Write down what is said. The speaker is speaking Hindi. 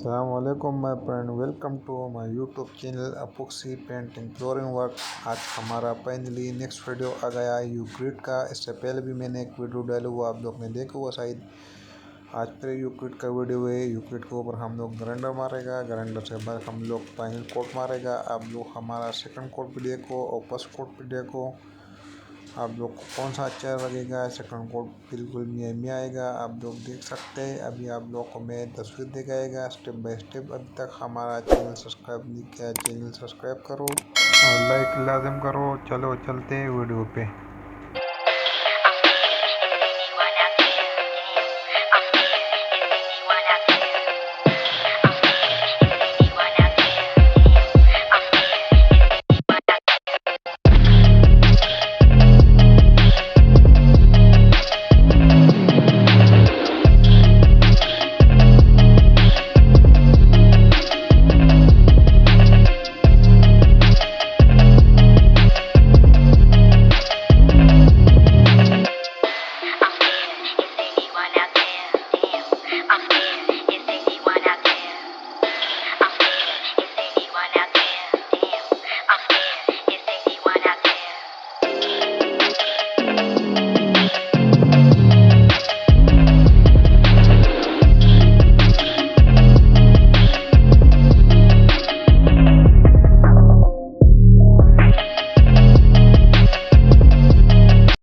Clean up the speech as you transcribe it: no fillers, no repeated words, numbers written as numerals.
अस्सलामुअलैकुम my friend, welcome to my YouTube channel epoxy painting flooring work. आज हमारा फाइनली नेक्स्ट वीडियो आ गया है यूक्रिड का। इससे पहले भी मैंने एक वीडियो डाला हुआ, आप लोग ने देखा हुआ शायद। आज फिर यूक्रिड का वीडियो है। यूक्रिड के ऊपर हम लोग ग्राइंडर मारेगा, ग्राइंडर से बाद हम लोग फाइनल कोट मारेगा। आप लोग हमारा सेकंड कोट भी देखो और फर्स्ट कोट भी देखो, आप लोग को कौन सा अच्छा लगेगा। सेकंड कोट बिल्कुल में आएगा, आप लोग देख सकते हैं। अभी आप लोग को मैं तस्वीर दिखाएगा स्टेप बाय स्टेप। अभी तक हमारा चैनल सब्सक्राइब नहीं किया, चैनल सब्सक्राइब करो और लाइक लाजम करो। चलो चलते हैं वीडियो पे।